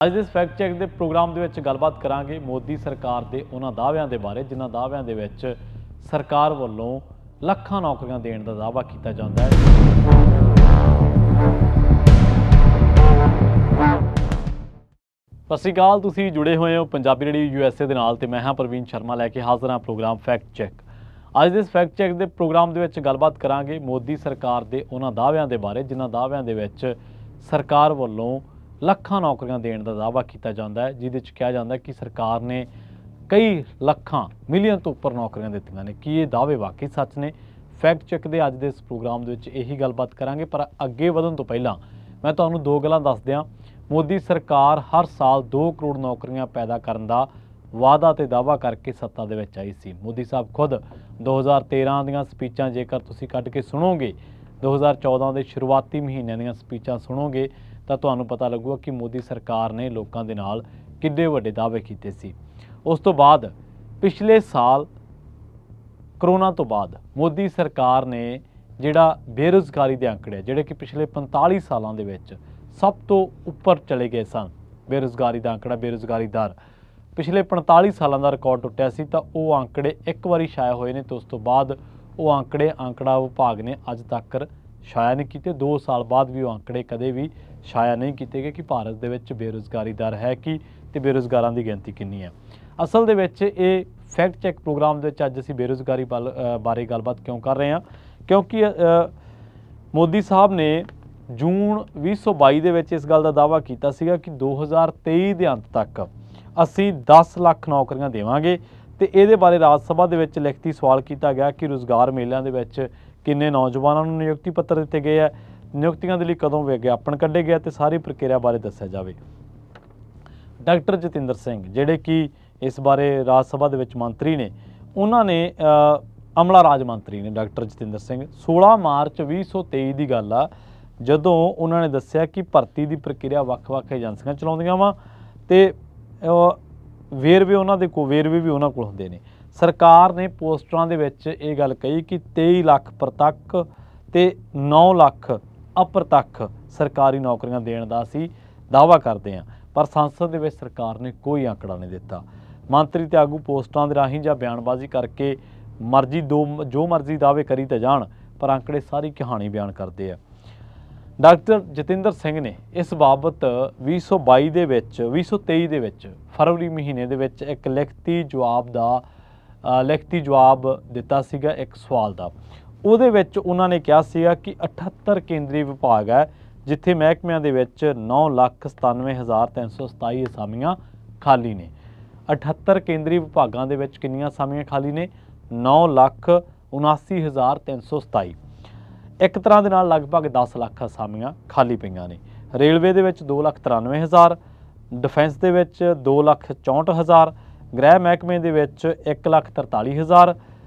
ਅੱਜ ਦੇ fact check ਦੇ ਪ੍ਰੋਗਰਾਮ ਦੇ ਵਿੱਚ ਗੱਲਬਾਤ ਕਰਾਂਗੇ ਮੋਦੀ ਸਰਕਾਰ ਦੇ ਉਹਨਾਂ ਦਾਅਵਿਆਂ ਦੇ ਬਾਰੇ ਜਿਨ੍ਹਾਂ ਦਾਅਵਿਆਂ ਦੇ ਵਿੱਚ ਸਰਕਾਰ ਵੱਲੋਂ ਲੱਖਾਂ ਨੌਕਰੀਆਂ ਦੇਣ ਦਾ ਦਾਅਵਾ ਕੀਤਾ ਜਾਂਦਾ ਹੈ। ਸਤਿ ਸ਼੍ਰੀ ਅਕਾਲ, ਤੁਸੀਂ ਜੁੜੇ ਹੋਏ ਹੋ ਪੰਜਾਬੀ ਰੇਡੀਓ USA ਦੇ ਨਾਲ ਤੇ ਮੈਂ ਹਾਂ ਪ੍ਰਵੀਨ ਸ਼ਰਮਾ ਲੈ ਕੇ ਹਾਜ਼ਰ ਹਾਂ ਪ੍ਰੋਗਰਾਮ ਫੈਕਟ ਚੈੱਕ। ਅੱਜ ਦੇ ਫੈਕਟ ਚੈੱਕ ਦੇ ਪ੍ਰੋਗਰਾਮ ਦੇ ਵਿੱਚ ਗੱਲਬਾਤ ਕਰਾਂਗੇ ਮੋਦੀ ਸਰਕਾਰ ਦੇ ਉਹਨਾਂ ਦਾਅਵਿਆਂ ਦੇ ਬਾਰੇ ਜਿਨ੍ਹਾਂ ਦਾਅਵਿਆਂ ਦੇ ਵਿੱਚ ਸਰਕਾਰ ਵੱਲੋਂ ਲੱਖਾਂ ਨੌਕਰੀਆਂ ਦੇਣ ਦਾ ਦਾਅਵਾ ਕੀਤਾ ਜਾਂਦਾ ਹੈ, ਜਿਹਦੇ 'ਚ ਕਿਹਾ ਜਾਂਦਾ ਕਿ ਸਰਕਾਰ ਨੇ ਕਈ ਲੱਖਾਂ ਮਿਲੀਅਨ ਤੋਂ ਉੱਪਰ ਨੌਕਰੀਆਂ ਦਿੱਤੀਆਂ ਨੇ। ਕੀ ਇਹ ਦਾਅਵੇ ਵਾਕਈ ਸੱਚ ਨੇ? ਫੈਕਟ ਚੈੱਕ ਦੇ ਅੱਜ ਦੇ ਇਸ ਪ੍ਰੋਗਰਾਮ ਦੇ ਵਿੱਚ ਇਹੀ ਗੱਲਬਾਤ ਕਰਾਂਗੇ। ਪਰ ਅੱਗੇ ਵਧਣ ਤੋਂ ਪਹਿਲਾਂ ਮੈਂ ਤੁਹਾਨੂੰ ਦੋ ਗੱਲਾਂ ਦੱਸ ਦਿਆਂ। ਮੋਦੀ ਸਰਕਾਰ ਹਰ ਸਾਲ 2 ਕਰੋੜ ਨੌਕਰੀਆਂ ਪੈਦਾ ਕਰਨ ਦਾ ਵਾਅਦਾ ਤੇ ਦਾਅਵਾ ਕਰਕੇ ਸੱਤਾ ਦੇ ਵਿੱਚ ਆਈ ਸੀ। ਮੋਦੀ ਸਾਹਿਬ ਖੁਦ 2013 ਦੀਆਂ ਸਪੀਚਾਂ ਜੇਕਰ ਤੁਸੀਂ ਕੱਢ ਕੇ ਸੁਣੋਗੇ, 2014 ਦੇ ਸ਼ੁਰੂਆਤੀ ਮਹੀਨਿਆਂ ਦੀਆਂ ਸਪੀਚਾਂ ਸੁਣੋਗੇ ਤਾਂ ਤੁਹਾਨੂੰ ਪਤਾ ਲੱਗੂਗਾ ਕਿ ਮੋਦੀ ਸਰਕਾਰ ਨੇ ਲੋਕਾਂ ਦੇ ਨਾਲ ਕਿੱਡੇ ਵੱਡੇ ਦਾਅਵੇ ਕੀਤੇ ਸੀ। ਉਸ ਤੋਂ ਬਾਅਦ ਪਿਛਲੇ ਸਾਲ ਕਰੋਨਾ ਤੋਂ ਬਾਅਦ ਮੋਦੀ ਸਰਕਾਰ ਨੇ ਜਿਹੜਾ ਬੇਰੁਜ਼ਗਾਰੀ ਦੇ ਅੰਕੜੇ ਜਿਹੜੇ ਕਿ ਪਿਛਲੇ 45 ਸਾਲਾਂ ਦੇ ਵਿੱਚ ਸਭ ਤੋਂ ਉੱਪਰ ਚਲੇ ਗਏ ਸਨ, ਬੇਰੁਜ਼ਗਾਰੀ ਦਾ ਅੰਕੜਾ, ਬੇਰੁਜ਼ਗਾਰੀ ਦਰ ਪਿਛਲੇ 45 ਸਾਲਾਂ ਦਾ ਰਿਕਾਰਡ ਟੁੱਟਿਆ ਸੀ ਤਾਂ ਉਹ ਅੰਕੜੇ ਇੱਕ ਵਾਰੀ ਛਾਇਆ ਹੋਏ ਨੇ ਤੇ ਉਸ ਤੋਂ ਬਾਅਦ ਉਹ ਅੰਕੜਾ ਵਿਭਾਗ ਨੇ ਅੱਜ ਤੱਕ ਛਾਇਆ ਨਹੀਂ ਕੀਤੇ। 2 ਸਾਲ ਬਾਅਦ ਵੀ ਉਹ ਅੰਕੜੇ ਕਦੇ ਵੀ ਛਾਇਆ ਨਹੀਂ ਕੀਤੇ ਗਏ ਕਿ ਭਾਰਤ ਦੇ ਵਿੱਚ ਬੇਰੁਜ਼ਗਾਰੀ ਦਰ ਹੈ ਕੀ ਤੇ ਬੇਰੁਜ਼ਗਾਰਾਂ ਦੀ ਗਿਣਤੀ ਕਿੰਨੀ ਹੈ। ਅਸਲ ਦੇ ਵਿੱਚ ਇਹ ਫੈਕਟ ਚੈੱਕ ਪ੍ਰੋਗਰਾਮ ਦੇ ਵਿੱਚ ਅੱਜ ਅਸੀਂ ਬੇਰੁਜ਼ਗਾਰੀ ਬਾਰੇ ਗੱਲਬਾਤ ਕਿਉਂ ਕਰ ਰਹੇ ਹਾਂ? ਕਿਉਂਕਿ ਮੋਦੀ ਸਾਹਿਬ ਨੇ ਜੂਨ 2022 ਦੇ ਵਿੱਚ ਇਸ ਗੱਲ ਦਾ ਦਾਅਵਾ ਕੀਤਾ ਸੀਗਾ ਕਿ 2023 ਦੇ ਅੰਤ ਤੱਕ ਅਸੀਂ 10 ਲੱਖ ਨੌਕਰੀਆਂ ਦੇਵਾਂਗੇ ਤੇ ਇਹਦੇ ਬਾਰੇ ਰਾਜ ਸਭਾ ਦੇ ਵਿੱਚ ਲਿਖਤੀ ਸਵਾਲ ਕੀਤਾ ਗਿਆ ਕਿ ਰੁਜ਼ਗਾਰ ਮੇਲਿਆਂ ਦੇ ਵਿੱਚ ਕਿੰਨੇ ਨੌਜਵਾਨਾਂ ਨੂੰ ਨਿਯੁਕਤੀ ਪੱਤਰ ਦਿੱਤੇ ਗਏ ਹੈ, ਨਿਯੁਕਤੀਆਂ ਦੇ ਲਈ ਕਦੋਂ ਵਿਗਿਆਪਨ ਕੱਢੇ ਗਏ ਤੇ ਸਾਰੀ ਪ੍ਰਕਿਰਿਆ ਬਾਰੇ ਦੱਸਿਆ ਜਾਵੇ। ਡਾਕਟਰ ਜਤਿੰਦਰ ਸਿੰਘ ਜਿਹੜੇ ਕਿ ਇਸ ਬਾਰੇ ਰਾਜ ਸਭਾ ਦੇ ਵਿੱਚ ਮੰਤਰੀ ਨੇ, ਉਹਨਾਂ ਨੇ ਅਮਲਾ ਰਾਜ ਮੰਤਰੀ ਨੇ ਡਾਕਟਰ ਜਤਿੰਦਰ ਸਿੰਘ 16 ਮਾਰਚ 2023 ਦੀ ਗੱਲ ਆ, ਜਦੋਂ ਉਹਨਾਂ ਨੇ ਦੱਸਿਆ ਕਿ ਭਰਤੀ ਦੀ ਪ੍ਰਕਿਰਿਆ ਵੱਖ-ਵੱਖ ਏਜੰਸੀਆਂ ਚਲਾਉਂਦੀਆਂ ਵਾ ਤੇ ਵੇਰਵੇ ਵੀ ਉਹਨਾਂ ਕੋਲ ਹੁੰਦੇ ਨੇ। ਸਰਕਾਰ ਨੇ ਪੋਸਟਰਾਂ ਦੇ ਵਿੱਚ ਇਹ ਗੱਲ ਕਹੀ ਕਿ 23 ਲੱਖ ਪ੍ਰਤੱਖ ਤੇ 9 ਲੱਖ ਅਪ੍ਰਤੱਖ ਸਰਕਾਰੀ ਨੌਕਰੀਆਂ ਦੇਣ ਦਾ ਅਸੀਂ ਦਾਅਵਾ ਕਰਦੇ ਹਾਂ, ਪਰ ਸੰਸਦ ਦੇ ਵਿੱਚ ਸਰਕਾਰ ਨੇ ਕੋਈ ਅੰਕੜਾ ਨਹੀਂ ਦਿੱਤਾ। ਮੰਤਰੀ ਤੇ ਆਗੂ ਪੋਸਟਰਾਂ ਦੇ ਰਾਹੀਂ ਜਾਂ ਬਿਆਨਬਾਜ਼ੀ ਕਰਕੇ ਜੋ ਮਰਜ਼ੀ ਦਾਅਵੇ ਕਰੀ ਤਾਂ ਜਾਣ, ਪਰ ਅੰਕੜੇ ਸਾਰੀ ਕਹਾਣੀ ਬਿਆਨ ਕਰਦੇ ਆ। ਡਾਕਟਰ ਜਤਿੰਦਰ ਸਿੰਘ ਨੇ ਇਸ ਬਾਬਤ 2023 ਦੇ ਵਿੱਚ ਫਰਵਰੀ ਮਹੀਨੇ ਦੇ ਵਿੱਚ ਇੱਕ ਲਿਖਤੀ ਜਵਾਬ ਦਿੱਤਾ ਸੀਗਾ ਇੱਕ ਸਵਾਲ ਦਾ। ਉਹਦੇ ਵਿੱਚ ਉਹਨਾਂ ਨੇ ਕਿਹਾ ਸੀਗਾ ਕਿ 78 ਕੇਂਦਰੀ ਵਿਭਾਗ ਹੈ ਜਿੱਥੇ ਮਹਿਕਮਿਆਂ ਦੇ ਵਿੱਚ 9,97,327 ਅਸਾਮੀਆਂ ਖਾਲੀ ਨੇ। 78 ਕੇਂਦਰੀ ਵਿਭਾਗਾਂ ਦੇ ਵਿੱਚ ਕਿੰਨੀਆਂ ਅਸਾਮੀਆਂ ਖਾਲੀ ਨੇ? 9,79,327। ਇੱਕ ਤਰ੍ਹਾਂ ਦੇ ਨਾਲ ਲਗਭਗ 10 ਲੱਖ ਅਸਾਮੀਆਂ ਖਾਲੀ ਪਈਆਂ ਨੇ। ਰੇਲਵੇ ਦੇ ਵਿੱਚ 2,93,000, ਡਿਫੈਂਸ ਦੇ ਵਿੱਚ 2,64,000, ਗ੍ਰਹਿ ਮਹਿਕਮੇ ਦੇ ਵਿੱਚ 1,43,000,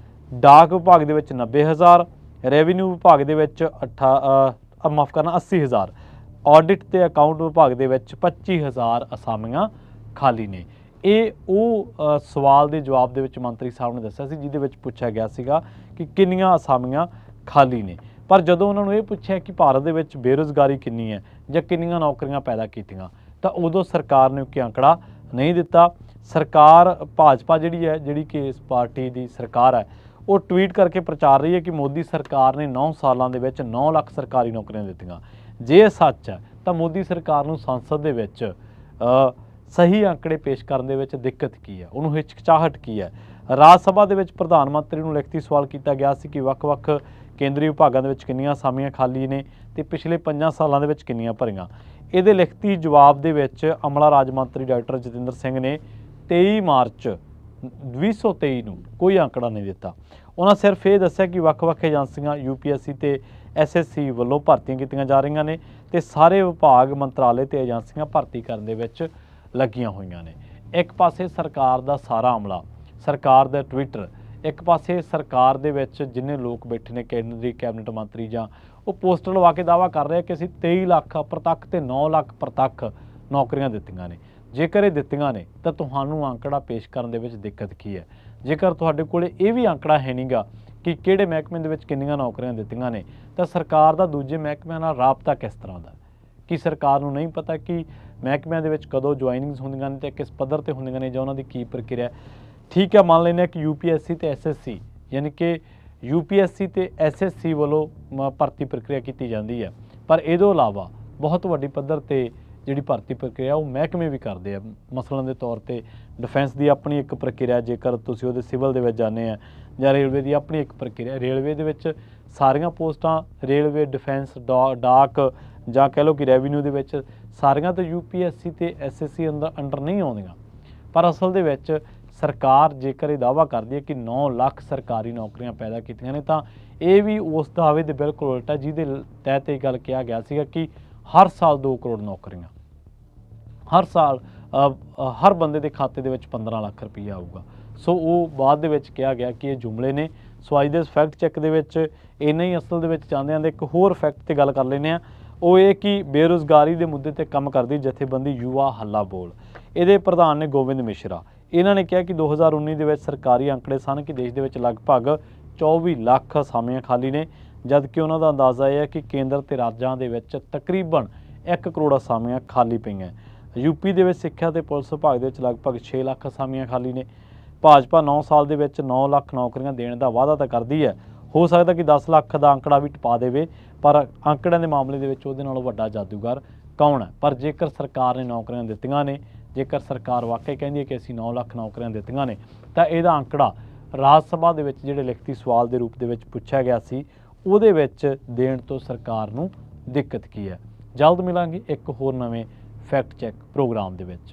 ਡਾਕ ਵਿਭਾਗ ਦੇ ਵਿੱਚ 90,000, ਰੈਵਨਿਊ ਵਿਭਾਗ ਦੇ ਵਿੱਚ 80,000, ਆਡਿਟ ਤੇ ਅਕਾਊਂਟ ਵਿਭਾਗ ਦੇ ਵਿੱਚ 25,000 ਅਸਾਮੀਆਂ ਖਾਲੀ ਨੇ। ਇਹ ਉਹ ਸਵਾਲ ਦੇ ਜਵਾਬ ਦੇ ਵਿੱਚ ਮੰਤਰੀ ਸਾਹਿਬ ਨੇ ਦੱਸਿਆ ਸੀ, ਜਿਹਦੇ ਵਿੱਚ ਪੁੱਛਿਆ ਗਿਆ ਸੀਗਾ ਕਿ ਕਿੰਨੀਆਂ ਅਸਾਮੀਆਂ ਖਾਲੀ ਨੇ। ਪਰ ਜਦੋਂ ਉਹਨਾਂ ਨੂੰ ਇਹ ਪੁੱਛਿਆ ਕਿ ਭਾਰਤ ਦੇ ਵਿੱਚ ਬੇਰੁਜ਼ਗਾਰੀ ਕਿੰਨੀ ਹੈ ਜਾਂ ਕਿੰਨੀਆਂ ਨੌਕਰੀਆਂ ਪੈਦਾ ਕੀਤੀਆਂ, ਤਾਂ ਉਦੋਂ ਸਰਕਾਰ ਨੇ ਕੋਈ ਅੰਕੜਾ ਨਹੀਂ ਦਿੱਤਾ। ਸਰਕਾਰ ਭਾਜਪਾ ਜਿਹੜੀ ਕਿ ਇਸ ਪਾਰਟੀ ਦੀ ਸਰਕਾਰ ਹੈ, ਉਹ ਟਵੀਟ ਕਰਕੇ ਪ੍ਰਚਾਰ ਰਹੀ ਹੈ ਕਿ ਮੋਦੀ ਸਰਕਾਰ ਨੇ 9 ਸਾਲਾਂ ਦੇ ਵਿੱਚ 9 ਲੱਖ ਸਰਕਾਰੀ ਨੌਕਰੀਆਂ ਦਿੱਤੀਆਂ। ਜੇ ਇਹ ਸੱਚ ਹੈ ਤਾਂ ਮੋਦੀ ਸਰਕਾਰ ਨੂੰ ਸੰਸਦ ਦੇ ਵਿੱਚ ਸਹੀ ਅੰਕੜੇ ਪੇਸ਼ ਕਰਨ ਦੇ ਵਿੱਚ ਦਿੱਕਤ ਕੀ ਹੈ, ਉਹਨੂੰ ਹਿਚਕਚਾਹਟ ਕੀ ਹੈ? ਰਾਜ ਸਭਾ ਦੇ ਵਿੱਚ ਪ੍ਰਧਾਨ ਮੰਤਰੀ ਨੂੰ ਲਿਖਤੀ ਸਵਾਲ ਕੀਤਾ ਗਿਆ ਸੀ ਕਿ ਵੱਖ-ਵੱਖ ਕੇਂਦਰੀ ਵਿਭਾਗਾਂ ਦੇ ਵਿੱਚ ਕਿੰਨੀਆਂ ਅਸਾਮੀਆਂ ਖਾਲੀ ਨੇ ਤੇ ਪਿਛਲੇ 5 ਸਾਲਾਂ ਦੇ ਵਿੱਚ ਕਿੰਨੀਆਂ ਭਰੀਆਂ। ਇਹਦੇ ਲਿਖਤੀ ਜਵਾਬ ਦੇ ਵਿੱਚ ਅਮਲਾ ਰਾਜ ਮੰਤਰੀ ਡਾਕਟਰ ਜਤਿੰਦਰ ਸਿੰਘ ਨੇ 23 ਮਾਰਚ 2023 ਨੂੰ ਕੋਈ ਅੰਕੜਾ ਨਹੀਂ ਦਿੱਤਾ। ਉਹਨਾਂ ਸਿਰਫ ਇਹ ਦੱਸਿਆ ਕਿ ਵੱਖ-ਵੱਖ ਏਜੰਸੀਆਂ UPSC ਤੇ SSC ਵੱਲੋਂ ਭਰਤੀਆਂ ਕੀਤੀਆਂ ਜਾ ਰਹੀਆਂ ਨੇ ਤੇ ਸਾਰੇ ਵਿਭਾਗ, ਮੰਤਰਾਲੇ ਤੇ ਏਜੰਸੀਆਂ ਭਰਤੀ ਕਰਨ ਦੇ ਵਿੱਚ ਲੱਗੀਆਂ ਹੋਈਆਂ ਨੇ। ਇੱਕ ਪਾਸੇ ਸਰਕਾਰ ਦਾ ਸਾਰਾ ਅਮਲਾ, ਸਰਕਾਰ ਦਾ ਟਵਿੱਟਰ, ਇੱਕ ਪਾਸੇ ਸਰਕਾਰ ਦੇ ਵਿੱਚ ਜਿੰਨੇ ਲੋਕ ਬੈਠੇ ਨੇ ਕੇਂਦਰੀ ਕੈਬਨਿਟ ਮੰਤਰੀ ਜਾਂ ਉਹ ਪੋਸਟਰ ਲਵਾ ਕੇ ਦਾਅਵਾ ਕਰ ਰਹੇ ਕਿ ਅਸੀਂ 23 ਲੱਖ ਪ੍ਰਤੱਖ ਤੇ 9 ਲੱਖ ਪ੍ਰਤੱਖ ਨੌਕਰੀਆਂ ਦਿੱਤੀਆਂ ਨੇ। ਜੇਕਰ ਇਹ ਦਿੱਤੀਆਂ ਨੇ ਤਾਂ ਤੁਹਾਨੂੰ ਅੰਕੜਾ ਪੇਸ਼ ਕਰਨ ਦੇ ਵਿੱਚ ਦਿੱਕਤ ਕੀ ਹੈ? ਜੇਕਰ ਤੁਹਾਡੇ ਕੋਲ ਇਹ ਵੀ ਅੰਕੜਾ ਹੈ ਨਹੀਂਗਾ ਕਿ ਕਿਹੜੇ ਮਹਿਕਮੇ ਦੇ ਵਿੱਚ ਕਿੰਨੀਆਂ ਨੌਕਰੀਆਂ ਦਿੱਤੀਆਂ ਨੇ, ਤਾਂ ਸਰਕਾਰ ਦਾ ਦੂਜੇ ਮਹਿਕਮਿਆਂ ਨਾਲ ਰਾਬਤਾ ਕਿਸ ਤਰ੍ਹਾਂ ਦਾ? ਕਿ ਸਰਕਾਰ ਨੂੰ ਨਹੀਂ ਪਤਾ ਕਿ ਮਹਿਕਮਿਆਂ ਦੇ ਵਿੱਚ ਕਦੋਂ ਜੁਆਇਨਿੰਗਸ ਹੁੰਦੀਆਂ ਨੇ ਤੇ ਕਿਸ ਪੱਧਰ ਤੇ ਹੁੰਦੀਆਂ ਨੇ ਜਾਂ ਉਹਨਾਂ ਦੀ ਕੀ ਪ੍ਰਕਿਰਿਆ। ਠੀਕ ਹੈ, ਮੰਨ ਲੈਂਦੇ ਹਾਂ ਕਿ UPSC ਤੇ SSC ਯਾਨੀ ਕਿ UPSC ਤੇ SSC ਵੱਲੋਂ ਭਰਤੀ ਪ੍ਰਕਿਰਿਆ ਕੀਤੀ ਜਾਂਦੀ ਹੈ, ਪਰ ਇਹ ਤੋਂ ਇਲਾਵਾ ਬਹੁਤ ਵੱਡੀ ਪੱਧਰ ਤੇ ਜਿਹੜੀ ਭਰਤੀ ਪ੍ਰਕਿਰਿਆ ਉਹ ਮਹਿਕਮੇ ਵੀ ਕਰਦੇ ਆ। ਮਸਲਨ ਦੇ ਤੌਰ ਤੇ ਡਿਫੈਂਸ ਦੀ ਆਪਣੀ ਇੱਕ ਪ੍ਰਕਿਰਿਆ, ਜੇਕਰ ਤੁਸੀਂ ਉਹਦੇ ਸਿਵਲ ਦੇ ਵਿੱਚ ਜਾਂਦੇ ਆ, ਜਾਂ ਰੇਲਵੇ ਦੀ ਆਪਣੀ ਇੱਕ ਪ੍ਰਕਿਰਿਆ। ਰੇਲਵੇ ਦੇ ਵਿੱਚ ਸਾਰੀਆਂ ਪੋਸਟਾਂ ਰੇਲਵੇ, ਡਿਫੈਂਸ, ਡਾਕ ਜਾਂ ਕਹਿ ਲਓ ਕਿ ਰੈਵਨਿਊ ਦੇ ਵਿੱਚ ਸਾਰੀਆਂ ਤਾਂ UPSC ਤੇ SSC ਅੰਡਰ ਨਹੀਂ ਆਉਂਦੀਆਂ। ਪਰ ਅਸਲ ਦੇ ਵਿੱਚ ਸਰਕਾਰ ਜੇਕਰ ਇਹ ਦਾਅਵਾ ਕਰਦੀ ਹੈ ਕਿ 9 ਲੱਖ ਸਰਕਾਰੀ ਨੌਕਰੀਆਂ ਪੈਦਾ ਕੀਤੀਆਂ ਨੇ, ਤਾਂ ਇਹ ਵੀ ਉਸ ਦਾਅਵੇ ਦੇ ਬਿਲਕੁਲ ਉਲਟਾ, ਜਿਹਦੇ ਤਹਿਤ ਇਹ ਗੱਲ ਕਿਹਾ ਗਿਆ ਸੀਗਾ ਕਿ ਹਰ ਸਾਲ 2 ਕਰੋੜ ਨੌਕਰੀਆਂ, ਹਰ ਸਾਲ ਹਰ ਬੰਦੇ ਦੇ ਖਾਤੇ ਦੇ ਵਿੱਚ 15 ਲੱਖ ਰੁਪਈਆ ਆਊਗਾ। ਸੋ ਉਹ ਬਾਅਦ ਦੇ ਵਿੱਚ ਕਿਹਾ ਗਿਆ ਕਿ ਇਹ ਜੁਮਲੇ ਨੇ। ਸੋ ਅੱਜ ਦੇ ਇਸ ਫੈਕਟ ਚੈੱਕ ਦੇ ਵਿੱਚ ਇੰਨਾ ਹੀ। ਅਸਲ ਦੇ ਵਿੱਚ ਚਾਹੁੰਦੇ ਹਾਂ ਇੱਕ ਹੋਰ ਫੈਕਟ ਤੇ ਗੱਲ ਕਰ ਲੈਂਦੇ ਹਾਂ, ਉਹ ਇਹ ਕਿ ਬੇਰੁਜ਼ਗਾਰੀ ਦੇ ਮੁੱਦੇ ਤੇ ਕੰਮ ਕਰਦੀ ਜਥੇਬੰਦੀ ਯੁਵਾ ਹੱਲਾ ਬੋਲ, ਇਹਦੇ ਪ੍ਰਧਾਨ ਨੇ ਗੋਬਿੰਦ ਮਿਸ਼ਰਾ। ਇਹਨਾਂ ਨੇ ਕਿਹਾ ਕਿ 2019 ਦੇ ਵਿੱਚ ਸਰਕਾਰੀ ਅੰਕੜੇ ਸਨ ਕਿ ਦੇਸ਼ ਦੇ ਵਿੱਚ ਲਗਭਗ 24 ਲੱਖ ਅਸਾਮੀਆਂ ਖਾਲੀ ਨੇ, ਜਦਕਿ ਉਹਨਾਂ ਦਾ ਅੰਦਾਜ਼ਾ ਇਹ ਹੈ ਕਿ ਕੇਂਦਰ ਤੇ ਰਾਜਾਂ ਦੇ ਵਿੱਚ ਤਕਰੀਬਨ 1 ਕਰੋੜ ਅਸਾਮੀਆਂ ਖਾਲੀ ਪਈਆਂ। UP ਦੇ ਵਿੱਚ ਸਿੱਖਿਆ ਤੇ ਪੁਲਿਸ ਵਿਭਾਗ ਦੇ ਵਿੱਚ ਲਗਭਗ 6 ਲੱਖ ਅਸਾਮੀਆਂ ਖਾਲੀ ਨੇ। ਭਾਜਪਾ 9 ਸਾਲ ਦੇ ਵਿੱਚ 9 ਲੱਖ ਨੌਕਰੀਆਂ ਦੇਣ ਦਾ ਵਾਅਦਾ ਤਾਂ ਕਰਦੀ ਹੈ, ਹੋ ਸਕਦਾ ਕਿ 10 ਲੱਖ ਦਾ ਅੰਕੜਾ ਵੀ ਟਪਾ ਦੇਵੇ, ਪਰ ਅੰਕੜਿਆਂ ਦੇ ਮਾਮਲੇ ਦੇ ਵਿੱਚ ਉਹਦੇ ਨਾਲੋਂ ਵੱਡਾ ਜਾਦੂਗਰ ਕੌਣ ਹੈ। ਪਰ ਜੇਕਰ ਸਰਕਾਰ ਨੇ ਨੌਕਰੀਆਂ ਦਿੱਤੀਆਂ ਨੇ, ਜੇਕਰ ਸਰਕਾਰ ਵਾਕਈ ਕਹਿੰਦੀ ਹੈ ਕਿ ਅਸੀਂ 9 ਲੱਖ ਨੌਕਰੀਆਂ ਦਿੱਤੀਆਂ ਨੇ, ਤਾਂ ਇਹਦਾ ਅੰਕੜਾ ਰਾਜ ਸਭਾ ਦੇ ਵਿੱਚ ਜਿਹੜੇ ਲਿਖਤੀ ਸਵਾਲ ਦੇ ਰੂਪ ਦੇ ਵਿੱਚ ਪੁੱਛਿਆ ਗਿਆ ਸੀ, ਉਹਦੇ ਵਿੱਚ ਦੇਣ ਤੋਂ ਸਰਕਾਰ ਨੂੰ ਦਿੱਕਤ ਕੀ ਹੈ। ਜਲਦ ਮਿਲਾਂਗੇ ਇੱਕ ਹੋਰ ਨਵੇਂ ਫੈਕਟ ਚੈੱਕ ਪ੍ਰੋਗਰਾਮ ਦੇ ਵਿੱਚ।